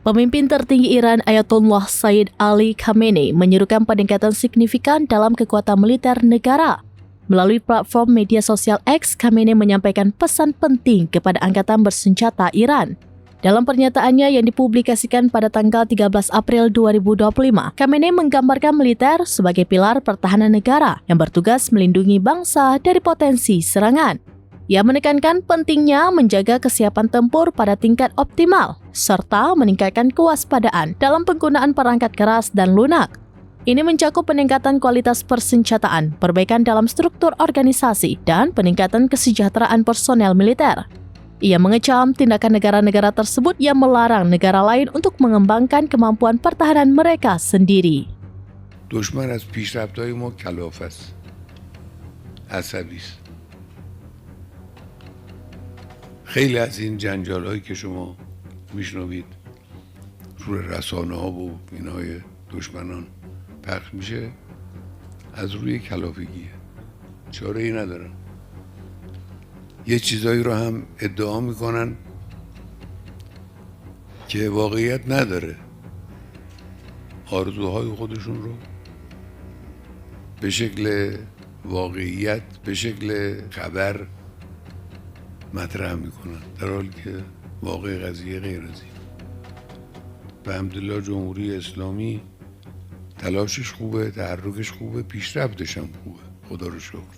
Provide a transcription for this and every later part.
Pemimpin tertinggi Iran Ayatollah Sayyid Ali Khamenei menyerukan peningkatan signifikan dalam kekuatan militer negara. Melalui platform media sosial X, Khamenei menyampaikan pesan penting kepada angkatan bersenjata Iran. Dalam pernyataannya yang dipublikasikan pada tanggal 13 April 2025, Khamenei menggambarkan militer sebagai pilar pertahanan negara yang bertugas melindungi bangsa dari potensi serangan. Ia menekankan pentingnya menjaga kesiapan tempur pada tingkat optimal, serta meningkatkan kewaspadaan dalam penggunaan perangkat keras dan lunak. Ini mencakup peningkatan kualitas persenjataan, perbaikan dalam struktur organisasi, dan peningkatan kesejahteraan personel militer. Ia mengecam tindakan negara-negara tersebut yang melarang negara lain untuk mengembangkan kemampuan pertahanan mereka sendiri. دشمن از پیشرفت‌های ما کلافه است. عصبی است. خیلی از این جنجال‌هایی که شما میشنوید روی رسانه‌ها و اینهای دشمنان پخش میشه از روی کلافگیه. چاره‌ای ندارن. یه چیزایی رو هم ادعا میکنن که واقعیت نداره. آرزوهای خودشون رو به شکل واقعیت، به شکل خبر مطرح میکنن، در حالی که واقع قضیه غیر از این. به حمدالله جمهوری اسلامی تلاشش خوبه، تحرکش خوبه، پیشرفتش هم خوبه، خدا رو شکر.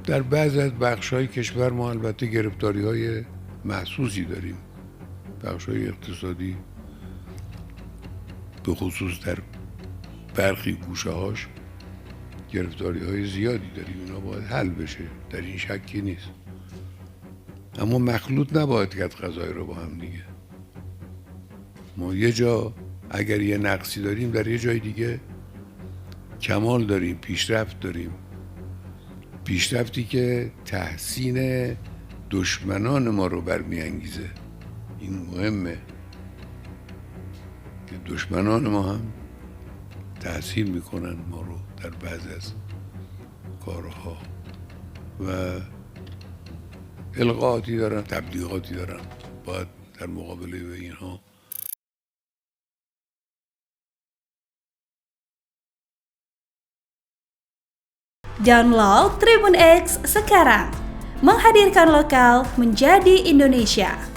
در بعض از بخش‌های کشور ما البته گرفتاری‌های محسوسی داریم. بخش‌های اقتصادی به خصوص در برخی گوشه‌هاش گرفتاری‌های زیادی داریم. اینا باید حل بشه، در این شکی نیست. اما مخلوط نباید کرد قضایی رو با هم دیگه. ما یه جا اگر یه نقصی داریم، در یه جای دیگه کمال داریم، پیشرفت داریم. پیشرفتی که تحسین دشمنان ما رو برمی‌انگیزه. این مهمه که دشمنان ما هم تحسین میکنن ما رو در بعضی از کارها و القاءاتی دارن، تبلیغاتی دارن. باید در مقابله به اینها Download Tribun X sekarang, menghadirkan lokal menjadi Indonesia.